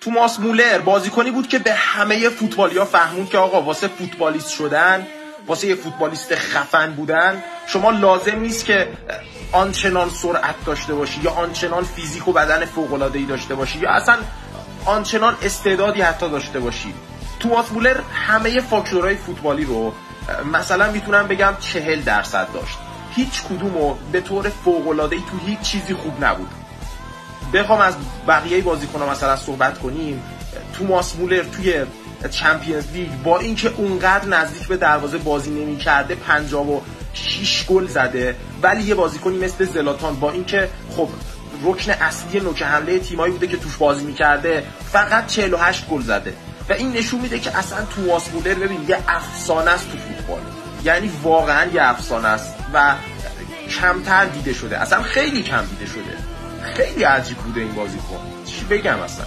توماس مولر بازیکنی بود که به همه فوتبالیا فهموند که آقا واسه فوتبالیست شدن، واسه یه فوتبالیست خفن بودن، شما لازم نیست که آنچنان سرعت داشته باشی یا آنچنان فیزیک و بدن فوق‌العاده‌ای داشته باشی یا اصلا آنچنان استعدادی حتی داشته باشی. توماس مولر همه فاکتورهای فوتبالی رو مثلا میتونم بگم 40% داشت. هیچ کدومو به طور فوق‌العاده‌ای تو هیچ چیزی خوب نبود. بخوام از بقیه بازیکن‌ها مثلا صحبت کنیم، توماس مولر توی چمپیونز لیگ با اینکه اونقدر نزدیک به دروازه بازی نمی‌کرده 56 گل زده، ولی یه بازیکنی مثل زلاتان با اینکه خب رکن اصلی نوک حمله تیمایی بوده که توش بازی می‌کرده فقط 48 گل زده و این نشون میده که اصلا توماس مولر ببین یه افسانه است تو فوتبال، یعنی واقعا یه افسانه است و کمتر دیده شده، اصلا خیلی کم دیده شده. خیلی عجیب بوده این بازیکن، چی بگم اصلا.